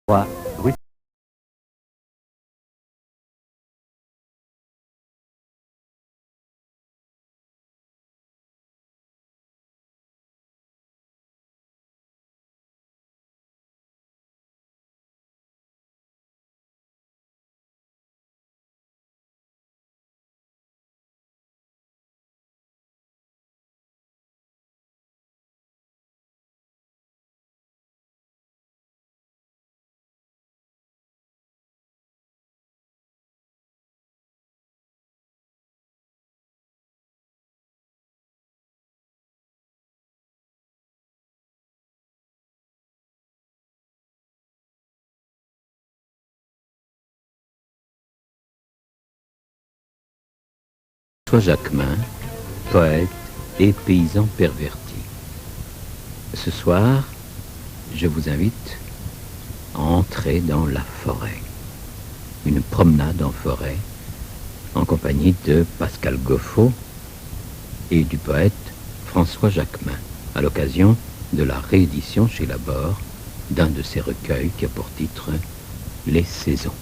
3 rue Jacquemin, poète et paysan perverti. Ce soir, je vous invite à entrer dans la forêt. Une promenade en forêt en compagnie de Pascal Goffaut et du poète François Jacquemin, à l'occasion de la réédition chez Laborde d'un de ses recueils qui a pour titre Les Saisons.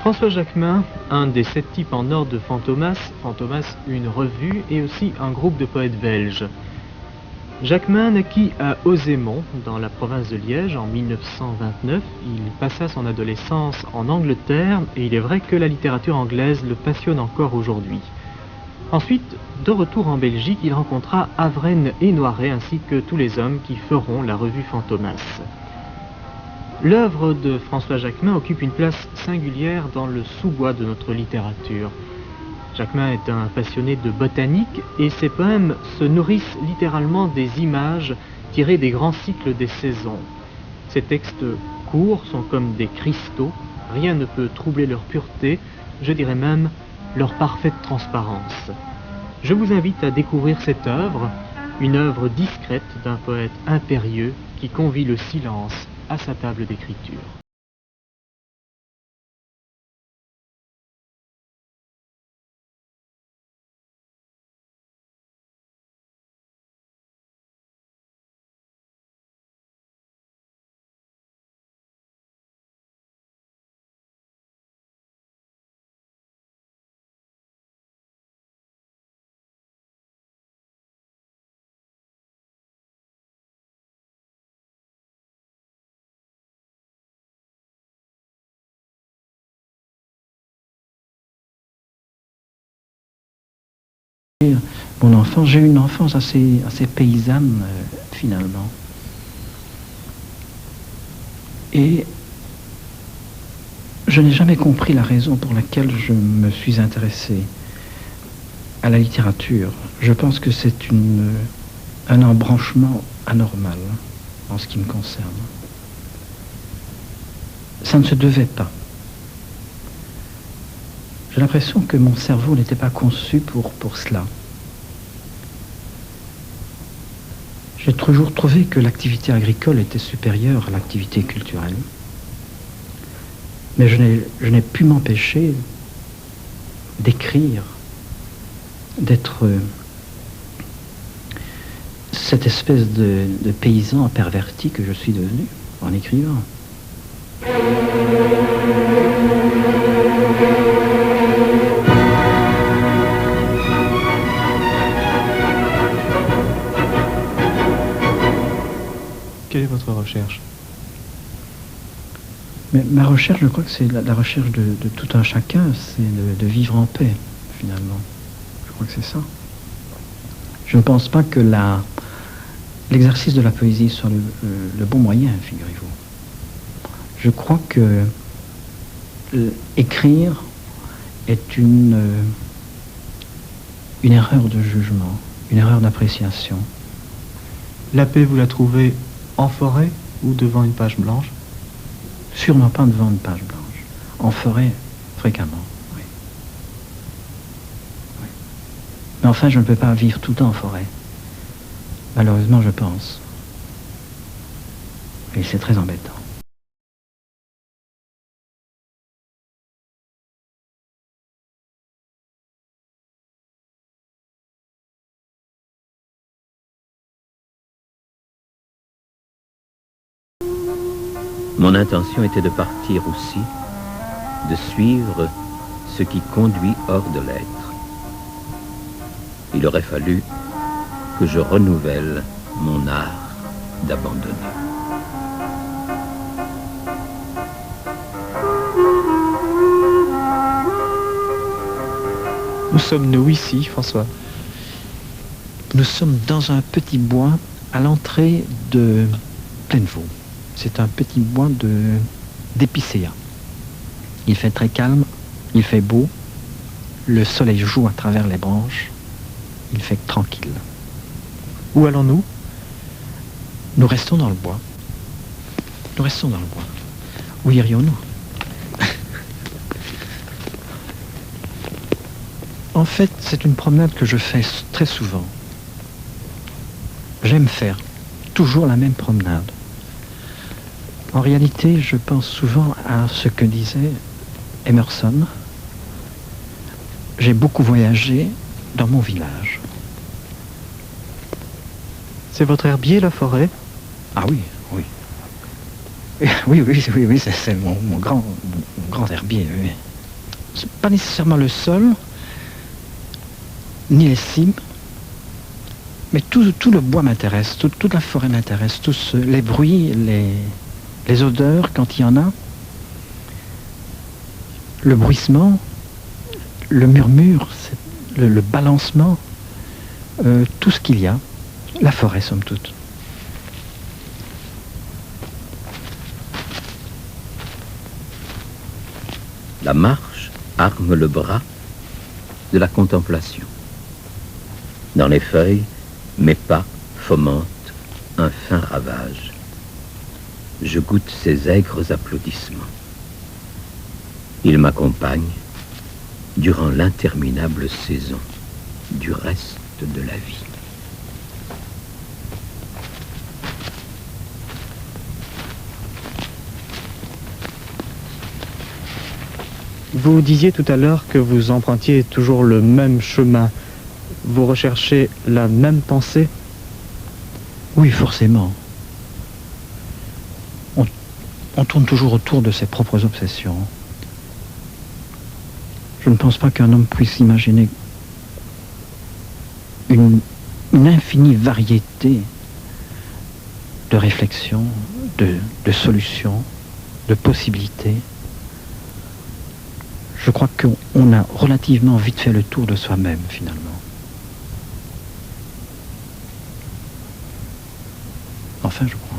François Jacquemin, un des 7 types en or de Fantomas, Fantomas une revue et aussi un groupe de poètes belges. Jacquemin naquit à Ozémont, dans la province de Liège, en 1929. Il passa son adolescence en Angleterre et il est vrai que la littérature anglaise le passionne encore aujourd'hui. Ensuite, de retour en Belgique, il rencontra Avrennes et Noiret ainsi que tous les hommes qui feront la revue Fantomas. L'œuvre de François Jacquemin occupe une place singulière dans le sous-bois de notre littérature. Jacquemin est un passionné de botanique et ses poèmes se nourrissent littéralement des images tirées des grands cycles des saisons. Ces textes courts sont comme des cristaux, rien ne peut troubler leur pureté, je dirais même leur parfaite transparence. Je vous invite à découvrir cette œuvre, une œuvre discrète d'un poète impérieux qui convie le silence à sa table d'écriture. Mon enfance, j'ai eu une enfance assez paysanne finalement. Et je n'ai jamais compris la raison pour laquelle je me suis intéressé à la littérature. Je pense que c'est un embranchement anormal en ce qui me concerne. Ça ne se devait pas. J'ai l'impression que mon cerveau n'était pas conçu pour cela. J'ai toujours trouvé que l'activité agricole était supérieure à l'activité culturelle. Mais je n'ai pu m'empêcher d'écrire, d'être cette espèce de paysan perverti que je suis devenu en écrivant. Quelle est votre recherche? Mais ma recherche, je crois que c'est la recherche de tout un chacun, c'est de vivre en paix, finalement. Je crois que c'est ça. Je ne pense pas que l'exercice de la poésie soit le bon moyen, figurez-vous. Je crois que écrire est une erreur de jugement, une erreur d'appréciation. La paix, vous la trouvez en forêt ou devant une page blanche? Sûrement pas devant une page blanche. En forêt, fréquemment, oui. Oui. Mais enfin, je ne peux pas vivre tout le temps en forêt. Malheureusement, je pense. Et c'est très embêtant. Mon intention était de partir aussi, de suivre ce qui conduit hors de l'être. Il aurait fallu que je renouvelle mon art d'abandonner. Où sommes-nous ici, François? Nous sommes dans un petit bois à l'entrée de Plainevaux. C'est un petit bois d'épicéa. Il fait très calme, il fait beau, le soleil joue à travers les branches, il fait tranquille. Où allons-nous? Nous restons dans le bois. Nous restons dans le bois. Où irions-nous? En fait, c'est une promenade que je fais très souvent. J'aime faire toujours la même promenade. En réalité, je pense souvent à ce que disait Emerson. J'ai beaucoup voyagé dans mon village. C'est votre herbier, la forêt? Ah oui, oui. Oui, c'est mon grand herbier. Oui. C'est pas nécessairement le sol, ni les cimes, mais tout le bois m'intéresse, toute la forêt m'intéresse, tous les bruits, les odeurs quand il y en a, le bruissement, le murmure, le balancement, tout ce qu'il y a, la forêt somme toute. La marche arme le bras de la contemplation. Dans les feuilles, mes pas fomentent un fin ravage. Je goûte ces aigres applaudissements. Ils m'accompagnent durant l'interminable saison du reste de la vie. Vous disiez tout à l'heure que vous empruntiez toujours le même chemin. Vous recherchez la même pensée? Oui, forcément. On tourne toujours autour de ses propres obsessions. Je ne pense pas qu'un homme puisse imaginer une infinie variété de réflexions, de solutions, de possibilités. Je crois qu'on a relativement vite fait le tour de soi-même, finalement. Enfin, je crois.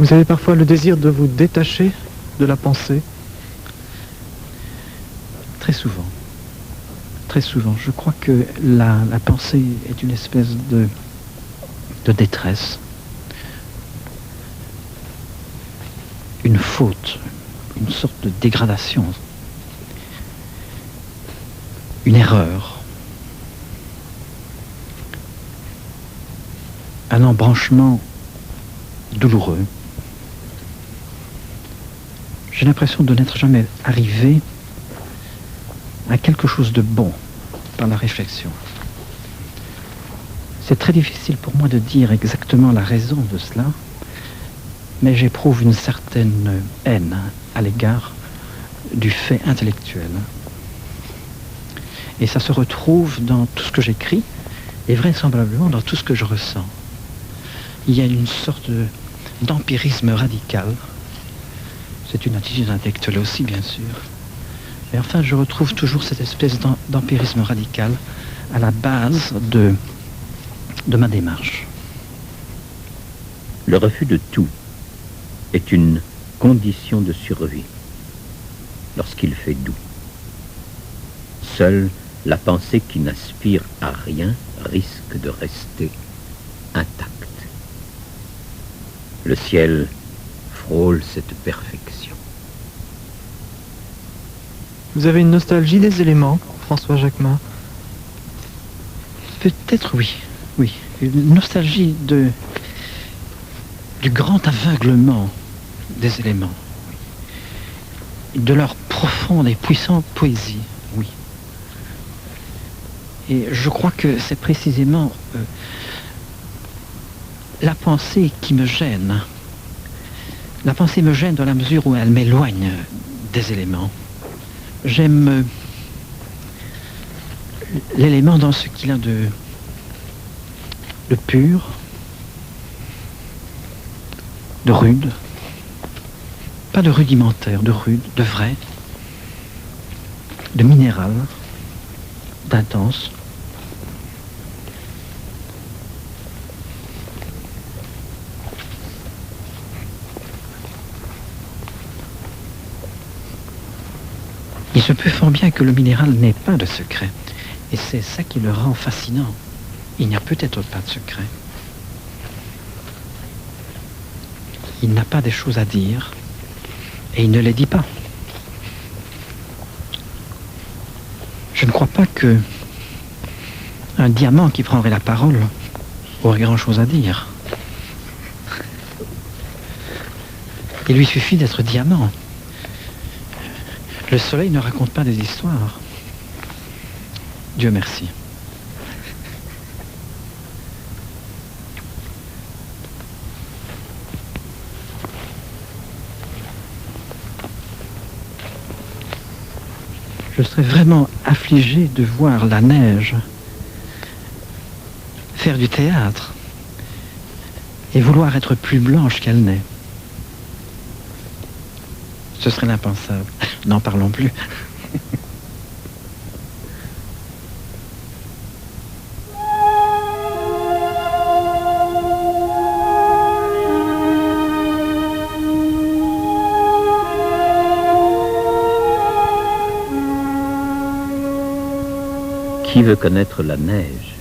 Vous avez parfois le désir de vous détacher de la pensée? Très souvent. Très souvent. Je crois que la pensée est une espèce de détresse. Une faute. Une sorte de dégradation. Une erreur. Un embranchement douloureux. J'ai l'impression de n'être jamais arrivé à quelque chose de bon par la réflexion. C'est très difficile pour moi de dire exactement la raison de cela, mais j'éprouve une certaine haine à l'égard du fait intellectuel. Et ça se retrouve dans tout ce que j'écris et vraisemblablement dans tout ce que je ressens. Il y a une sorte d'empirisme radical. C'est une attitude intellectuelle aussi, bien sûr. Mais enfin, je retrouve toujours cette espèce d'empirisme radical à la base de ma démarche. Le refus de tout est une condition de survie lorsqu'il fait doux. Seule la pensée qui n'aspire à rien risque de rester intacte. Le ciel frôle cette perfection. Vous avez une nostalgie des éléments, François Jacquemin? Peut-être oui, oui. Une nostalgie du grand aveuglement des éléments, de leur profonde et puissante poésie, oui. Et je crois que c'est précisément la pensée qui me gêne. La pensée me gêne dans la mesure où elle m'éloigne des éléments. J'aime l'élément dans ce qu'il a de pur, de rude, pas de rudimentaire, de rude, de vrai, de minéral, d'intense. Il se peut fort bien que le minéral n'ait pas de secret. Et c'est ça qui le rend fascinant. Il n'y a peut-être pas de secret. Il n'a pas des choses à dire. Et il ne les dit pas. Je ne crois pas que un diamant qui prendrait la parole aurait grand-chose à dire. Il lui suffit d'être diamant. Le soleil ne raconte pas des histoires. Dieu merci. Je serais vraiment affligé de voir la neige faire du théâtre et vouloir être plus blanche qu'elle n'est. Ce serait l'impensable. N'en parlons plus. Qui veut connaître la neige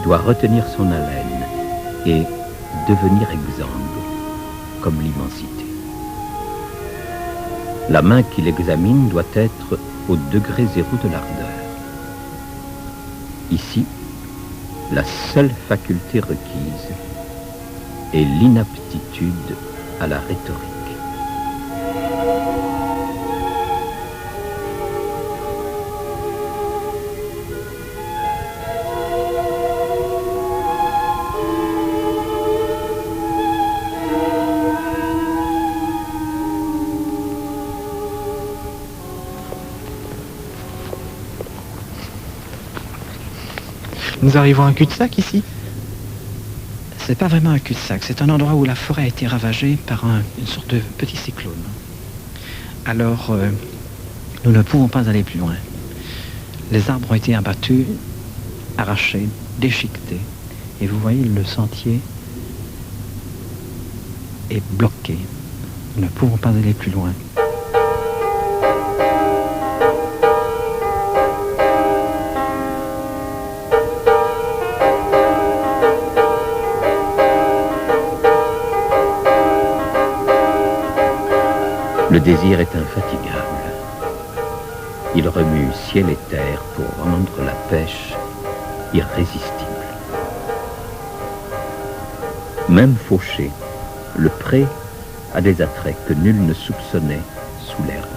doit retenir son haleine et devenir exsangue comme l'immensité. La main qui l'examine doit être au degré zéro de l'ardeur. Ici, la seule faculté requise est l'inaptitude à la rhétorique. Nous arrivons à un cul-de-sac ici? C'est pas vraiment un cul-de-sac, c'est un endroit où la forêt a été ravagée par une sorte de petit cyclone. Alors, nous ne pouvons pas aller plus loin. Les arbres ont été abattus, arrachés, déchiquetés. Et vous voyez, le sentier est bloqué. Nous ne pouvons pas aller plus loin. Le désir est infatigable. Il remue ciel et terre pour rendre la pêche irrésistible. Même fauché, le pré a des attraits que nul ne soupçonnait sous l'herbe.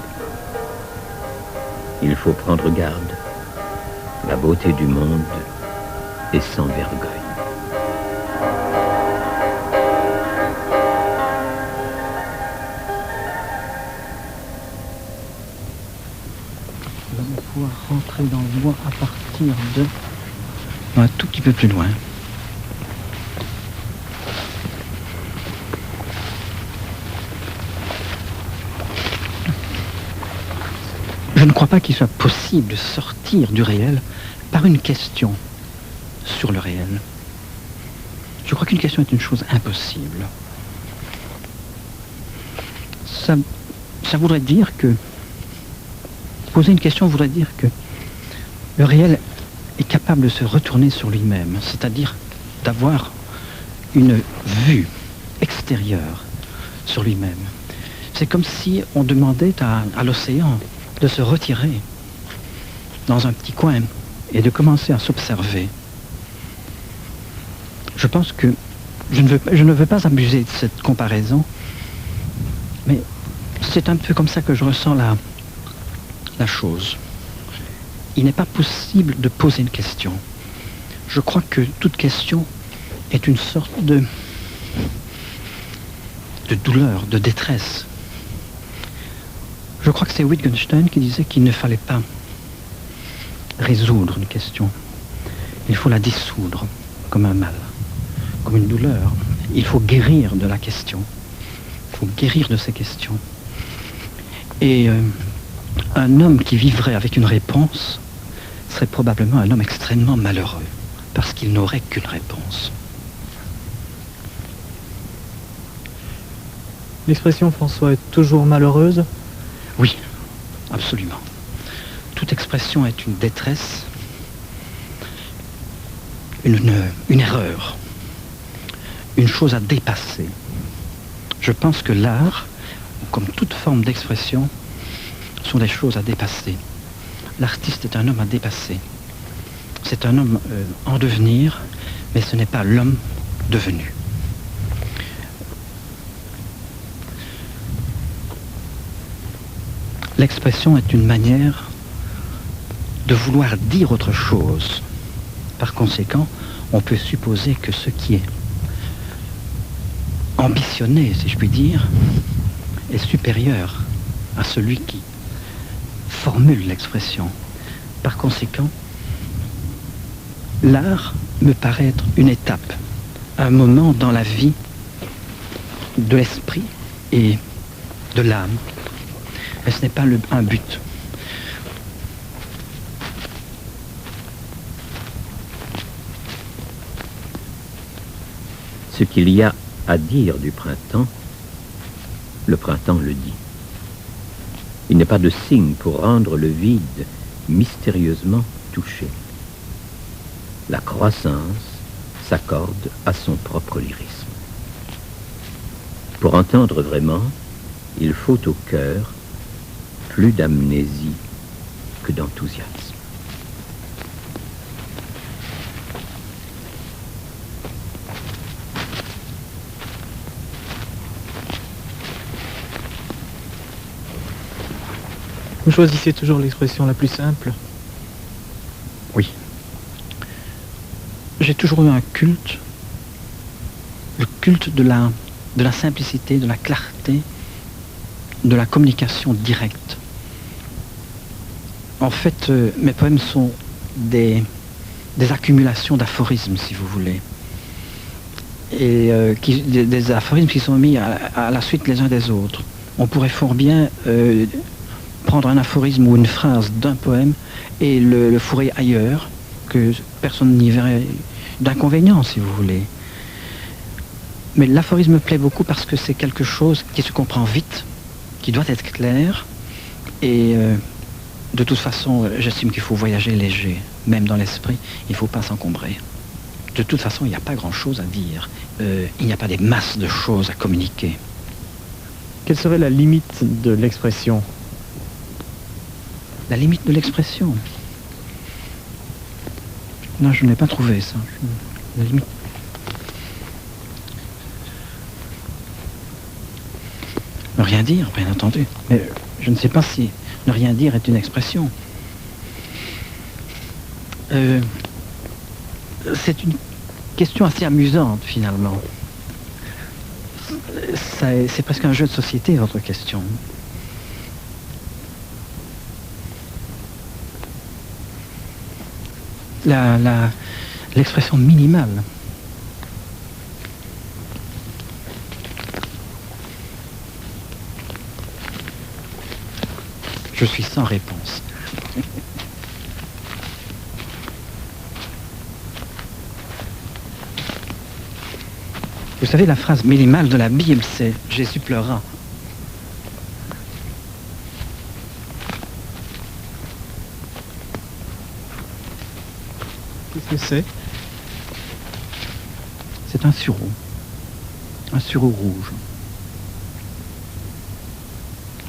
Il faut prendre garde. La beauté du monde est sans vergogne. Nous allons pouvoir rentrer dans le bois à partir de... un tout petit peu plus loin. Je ne crois pas qu'il soit possible de sortir du réel par une question sur le réel. Je crois qu'une question est une chose impossible. Ça voudrait dire que... Poser une question voudrait dire que le réel est capable de se retourner sur lui-même, c'est-à-dire d'avoir une vue extérieure sur lui-même. C'est comme si on demandait à l'océan de se retirer dans un petit coin et de commencer à s'observer Je pense que je ne veux pas abuser de cette comparaison, mais c'est un peu comme ça que je ressens la chose. Il n'est pas possible de poser une question. Je crois que toute question est une sorte de douleur, de détresse. Je crois que c'est Wittgenstein qui disait qu'il ne fallait pas résoudre une question. Il faut la dissoudre comme un mal, comme une douleur. Il faut guérir de la question. Il faut guérir de ces questions. Et un homme qui vivrait avec une réponse serait probablement un homme extrêmement malheureux, parce qu'il n'aurait qu'une réponse. L'expression, François, est toujours malheureuse? Oui, absolument. Toute expression est une détresse, une erreur, une chose à dépasser. Je pense que l'art, comme toute forme d'expression, sont des choses à dépasser. L'artiste est un homme à dépasser. C'est un homme en devenir, mais ce n'est pas l'homme devenu. L'expression est une manière de vouloir dire autre chose. Par conséquent, on peut supposer que ce qui est ambitionné, si je puis dire, est supérieur à celui qui formule l'expression. Par conséquent, l'art me paraît être une étape, un moment dans la vie de l'esprit et de l'âme. Mais ce n'est pas un but. Ce qu'il y a à dire du printemps, le printemps le dit. Il n'est pas de signe pour rendre le vide mystérieusement touché. La croissance s'accorde à son propre lyrisme. Pour entendre vraiment, il faut au cœur plus d'amnésie que d'enthousiasme. Vous choisissez toujours l'expression la plus simple? Oui. J'ai toujours eu un culte, le culte de la simplicité, de la clarté, de la communication directe. En fait, mes poèmes sont des accumulations d'aphorismes, si vous voulez. Et des aphorismes qui sont mis à la suite les uns des autres. On pourrait fort bien prendre un aphorisme ou une phrase d'un poème et le fourrer ailleurs, que personne n'y verrait d'inconvénient, si vous voulez. Mais l'aphorisme me plaît beaucoup parce que c'est quelque chose qui se comprend vite, qui doit être clair, et de toute façon, j'estime qu'il faut voyager léger, même dans l'esprit, il ne faut pas s'encombrer. De toute façon, il n'y a pas grand-chose à dire, il n'y a pas des masses de choses à communiquer. Quelle serait la limite de l'expression? La limite de l'expression? Non, je n'ai pas trouvé ça. La limite. Ne rien dire, bien entendu. Mais je ne sais pas si ne rien dire est une expression. C'est une question assez amusante, finalement. C'est presque un jeu de société, votre question. L'expression minimale. Je suis sans réponse. Vous savez, la phrase minimale de la Bible, c'est « Jésus pleura ». Qu'est-ce que c'est? C'est un sureau rouge.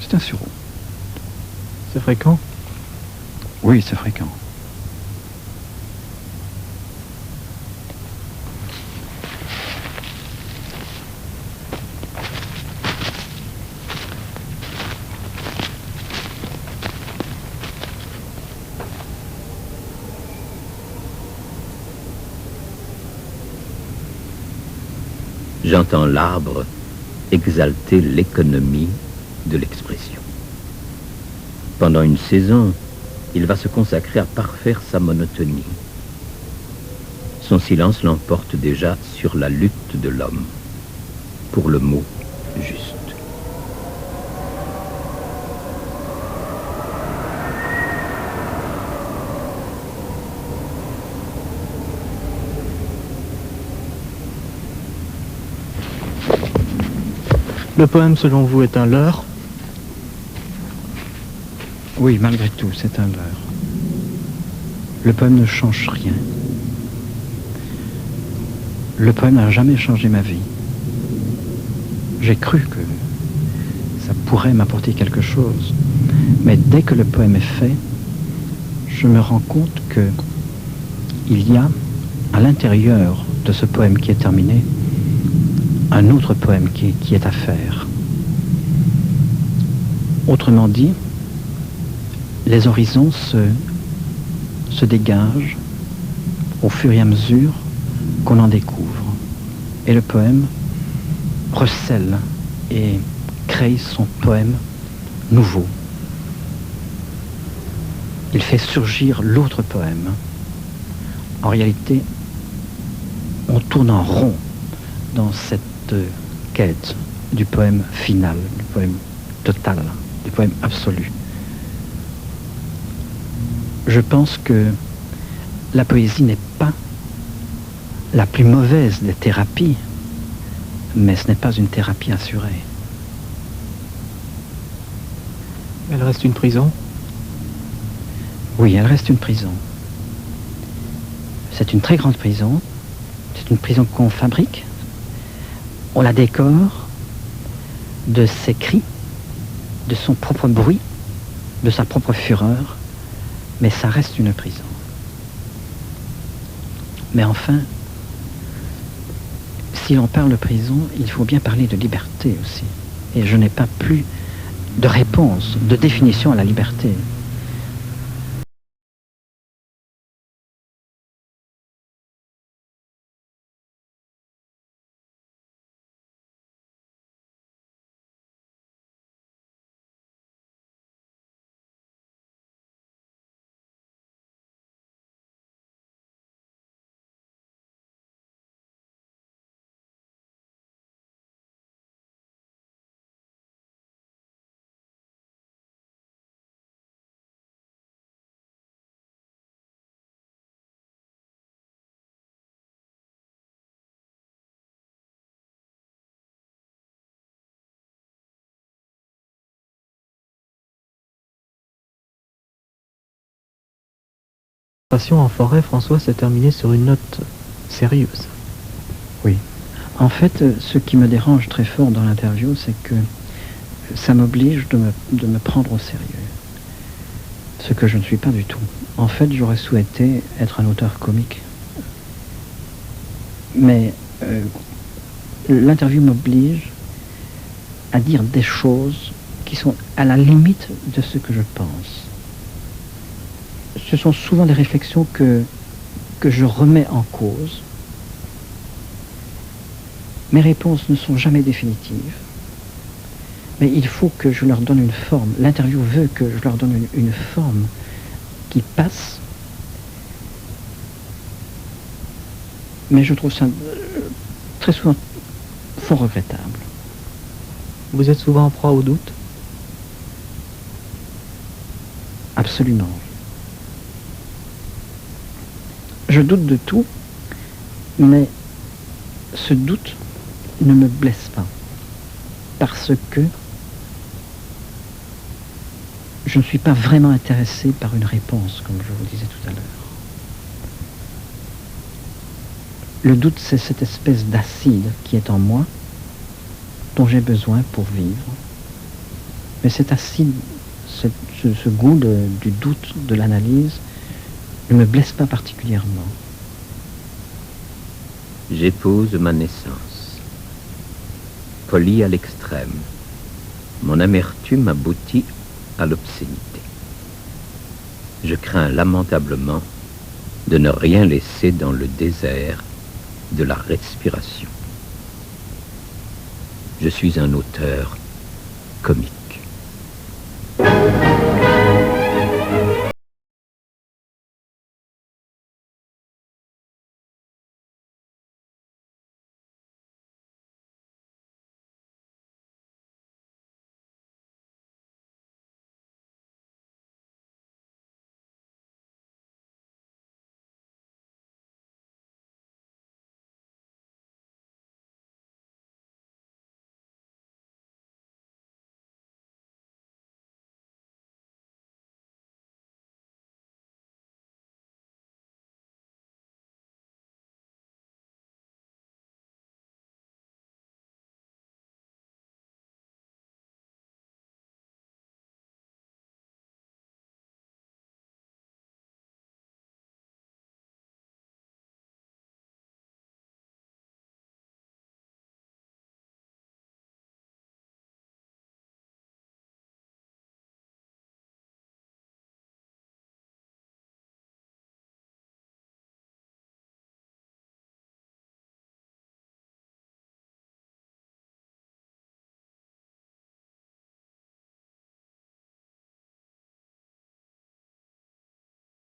C'est un sureau. C'est fréquent? Oui, c'est fréquent. J'entends l'arbre exalter l'économie de l'expression. Pendant une saison, il va se consacrer à parfaire sa monotonie. Son silence l'emporte déjà sur la lutte de l'homme pour le mot juste. Le poème, selon vous, est un leurre? Oui, malgré tout, c'est un leurre. Le poème ne change rien. Le poème n'a jamais changé ma vie. J'ai cru que ça pourrait m'apporter quelque chose. Mais dès que le poème est fait, je me rends compte que il y a, à l'intérieur de ce poème qui est terminé, un autre poème qui est à faire. Autrement dit, les horizons se dégagent au fur et à mesure qu'on en découvre. Et le poème recèle et crée son poème nouveau. Il fait surgir l'autre poème. En réalité, on tourne en rond dans cette quête du poème final, du poème total, du poème absolu. Je pense que la poésie n'est pas la plus mauvaise des thérapies, mais ce n'est pas une thérapie assurée. Elle reste une prison? Oui, elle reste une prison. C'est une très grande prison. C'est une prison qu'on fabrique. On la décore de ses cris, de son propre bruit, de sa propre fureur, mais ça reste une prison. Mais enfin, si l'on parle de prison, il faut bien parler de liberté aussi. Et je n'ai pas plus de réponse, de définition à la liberté. En forêt, François, s'est terminée sur une note sérieuse. Oui. En fait, ce qui me dérange très fort dans l'interview, c'est que ça m'oblige de me prendre au sérieux. Ce que je ne suis pas du tout. En fait, j'aurais souhaité être un auteur comique. Mais l'interview m'oblige à dire des choses qui sont à la limite de ce que je pense. Ce sont souvent des réflexions que je remets en cause. Mes réponses ne sont jamais définitives, mais il faut que je leur donne une forme. L'interview veut que je leur donne une forme qui passe, mais je trouve ça très souvent fort regrettable. Vous êtes souvent en proie au doute? Absolument. Je doute de tout, mais ce doute ne me blesse pas, parce que je ne suis pas vraiment intéressé par une réponse, comme je vous disais tout à l'heure. Le doute, c'est cette espèce d'acide qui est en moi, dont j'ai besoin pour vivre. Mais cet acide, ce goût du doute, de l'analyse, ne me blesse pas particulièrement. J'épouse ma naissance. Poli à l'extrême, mon amertume aboutit à l'obscénité. Je crains lamentablement de ne rien laisser dans le désert de la respiration. Je suis un auteur comique.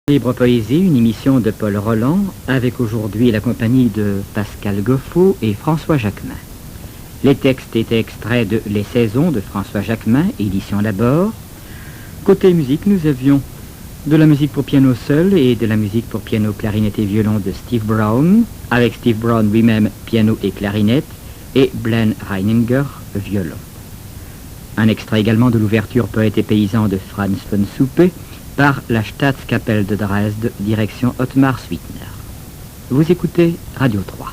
Libre Poésie, une émission de Paul Roland, avec aujourd'hui la compagnie de Pascal Goffaux et François Jacquemin. Les textes étaient extraits de Les Saisons de François Jacquemin, édition Labor. Côté musique, nous avions de la musique pour piano seul et de la musique pour piano, clarinette et violon de Steve Brown, avec Steve Brown lui-même piano et clarinette, et Glenn Reininger, violon. Un extrait également de l'ouverture Poète et paysan de Franz von Suppe, par la Staatskapelle de Dresde, direction Ottmar Sweetner. Vous écoutez Radio 3.